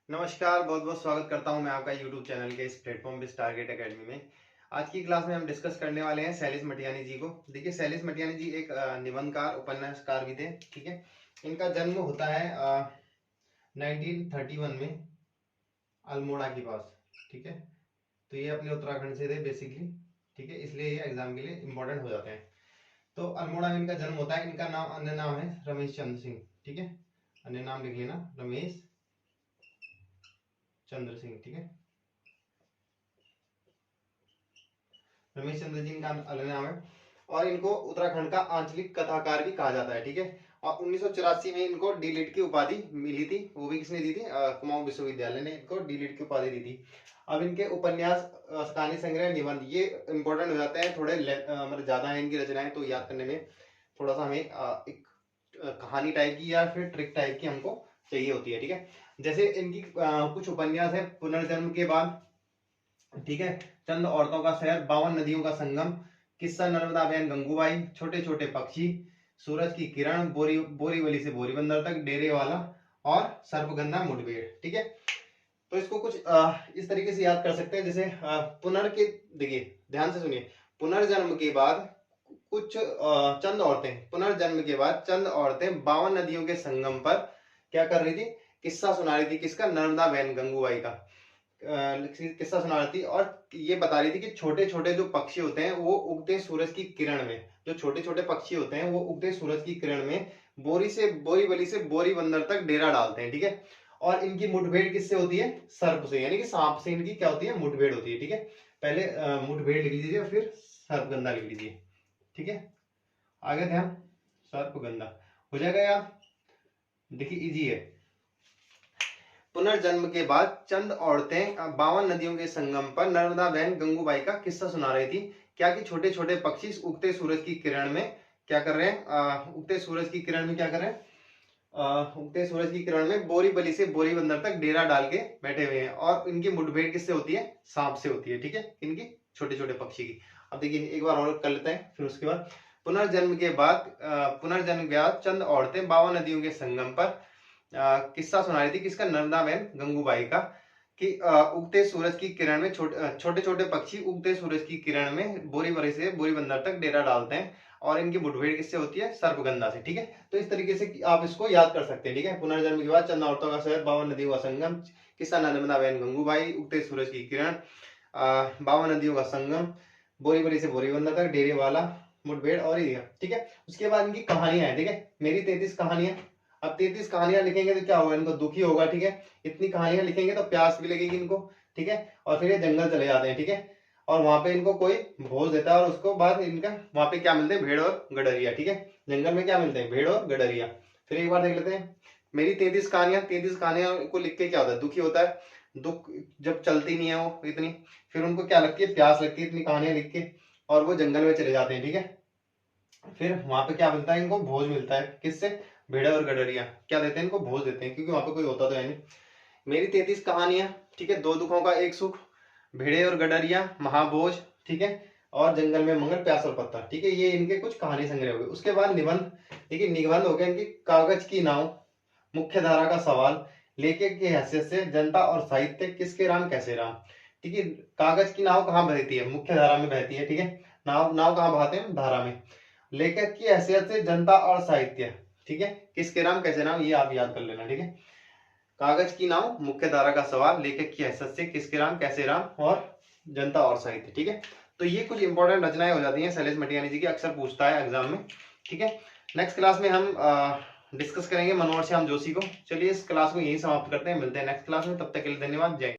नमस्कार, बहुत बहुत स्वागत करता हूं मैं आपका YouTube चैनल के इस प्लेटफॉर्म पे टारगेट एकेडमी में। आज की क्लास में हम डिस्कस करने वाले हैं सैलिस मटियानी जी को। देखिए, सैलिस मटियानी जी एक निबंधकार उपन्यासकार भी थे। ठीक है, इनका जन्म होता है 1931 में अल्मोड़ा के पास। ठीक है, तो ये अपने उत्तराखंड से थे बेसिकली। ठीक है, इसलिए ये एग्जाम के लिए इंपॉर्टेंट हो जाते हैं। तो अल्मोड़ा में इनका जन्म होता है। इनका नाम, अन्य नाम है रमेश चंद्र सिंह। ठीक है, अन्य नाम लिख लेना, रमेश चंद्र सिंह। ठीक है, रमेश चंद्र जी इनका अलग नाम है और इनको उत्तराखंड का आंचलिक कथाकार भी कहा जाता है। ठीक है, और 1984 में इनको डी.लिट की उपाधि मिली थी। वो भी किसने दी थी? कुमाऊं विश्वविद्यालय ने इनको डी.लिट की उपाधि दी थी। अब इनके उपन्यास, कहानी संग्रह, निबंध ये इंपॉर्टेंट हो जाते हैं। थोड़े मतलब ज्यादा है इनकी रचनाएं, तो याद करने में थोड़ा सा हमें एक कहानी टाइप की या फिर ट्रिक टाइप की हमको चाहिए होती है। ठीक है, जैसे इनकी कुछ उपन्यास है। पुनर्जन्म के बाद, ठीक है, चंद औरतों का शहर, 52 नदियों का संगम, किस्सा नर्मदा बहन गंगूबाई, छोटे छोटे पक्षी, सूरज की किरण, बोरीवली से बोरीबंदर तक, डेरे वाला और सर्पगंधा मुठभेड़। ठीक है, तो इसको कुछ इस तरीके से याद कर सकते हैं। जैसे पुनर्के देखिए, ध्यान से सुनिए। पुनर्जन्म के बाद कुछ चंद औरतें, पुनर्जन्म के बाद चंद औरतें 52 नदियों के संगम पर क्या कर रही थी? किस्सा सुना रही थी। किसका? नर्मदा बहन गंगूबाई का किस्सा सुना रही थी और ये बता रही थी कि छोटे छोटे जो पक्षी होते हैं वो उगते सूरज की किरण में, जो छोटे छोटे पक्षी होते हैं वो उगते सूरज की किरण में बोरीवली से बोरीबंदर तक डेरा डालते हैं। ठीक है, और इनकी मुठभेड़ किससे होती है? सर्प से, यानी कि सांप से इनकी क्या होती है? मुठभेड़ होती है। ठीक है, पहले मुठभेड़ लिख लीजिए, फिर सर्पगंधा लिख लीजिए। ठीक है, आगे ध्यान, सर्पगंधा हो जाएगा यार। देखिए, इजी है। पुनर्जन्म के बाद चंद औरतें 52 नदियों के संगम पर नर्मदा बहन गंगूबाई का किस्सा सुना रही थी। क्या कि छोटे छोटे पक्षी उगते सूरज की किरण में क्या कर रहे हैं? उगते सूरज की किरण में क्या कर रहे हैं? उगते सूरज की किरण में बोरीवली से बोरीबंदर तक डेरा डाल के बैठे हुए हैं और इनकी मुठभेड़ किससे होती है? सांप से होती है। ठीक है, इनकी छोटे छोटे पक्षी की। अब देखिए, एक बार और कर लेते हैं, फिर उसके बाद पुनर्जन्म के बाद चंद औरतें 52 नदियों के संगम पर किस्सा सुना रही थी। किसका? नर्मदा बहन गंगूबाई का, कि उगते सूरज की किरण में छोटे छोटे पक्षी उगते सूरज की किरण में बोरीवली से बोरीबंदर तक डेरा डालते हैं और इनकी मुठभेड़ किससे होती है? सर्पगंधा से। ठीक है, तो इस तरीके से आप इसको याद कर सकते हैं। ठीक है, पुनर्जन्म के बाद चंद औरतों का शहर, 52 नदियों का संगम, किस्सा नर्मदा बहन गंगूबाई, उगते सूरज की किरण, 52 नदियों का संगम, बोरीवली से बोरीबंदर तक, डेरे वाला, मुठभेड़ और ये। ठीक है, उसके बाद इनकी कहानियां हैं। ठीक है, मेरी 33 कहानियां। अब 33 कहानियां लिखेंगे तो क्या होगा? इनको दुखी होगा। ठीक है, इतनी कहानियां लिखेंगे तो प्यास भी लगेगी इनको। ठीक है, और फिर ये जंगल चले जाते हैं। ठीक है, और वहां पे इनको कोई भोज देता है और उसको बाद इनका वहां पे क्या मिलते हैं? भेड़ और गडरिया। ठीक है, जंगल में क्या मिलते हैं? भेड़ और गडरिया। फिर एक बार देख लेते हैं मेरी 33 कहानियां। 33 कहानियां को लिख के क्या होता है? दुखी होता है। दुख जब चलती नहीं है वो इतनी, फिर उनको क्या लगती है? प्यास लगती है इतनी कहानियां लिख के, और वो जंगल में चले जाते हैं। ठीक है, फिर वहां पे क्या मिलता है? इनको भोज मिलता है। किससे? भेड़ा और गडरिया क्या देते हैं? इनको भोज देते हैं, क्योंकि वहां पे कोई होता तो है नहीं। मेरी 33 कहानियां। ठीक है, दो दुखों का एक सुख, भेड़े और गडरिया, महाभोज। ठीक है, और जंगल में मंगल, प्यास और पत्ता। ठीक है, ये इनके कुछ कहानी संग्रह हो गए। उसके बाद निबंध। देखिए, निबंध हो गया इनकी कागज की नाव, मुख्य धारा का सवाल, लेखक की हैसियत से, जनता और साहित्य, किसके राम कैसे राम। ठीक है, कागज की नाव कहाँ बहती है? मुख्य धारा में बहती है। ठीक है, नाव नाव कहाँ बहाते हैं? धारा में। लेखक की हैसियत से, जनता और साहित्य। ठीक है, किसके राम कैसे राम, ये आप याद कर लेना। ठीक है, कागज की नाव, मुख्य धारा का सवाल, लेखक की हैसियत से, किसके राम कैसे राम और जनता और साहित्य। ठीक है, तो ये कुछ इंपॉर्टेंट रचनाएं हो जाती हैं सैलिस मटियानी जी की, अक्सर पूछता है एग्जाम में। ठीक है, नेक्स्ट क्लास में हम डिस्कस करेंगे मनोहर श्याम जोशी को। चलिए, इस क्लास को यही समाप्त करते हैं, मिलते हैं नेक्स्ट क्लास में। तब तक के लिए धन्यवाद, जय।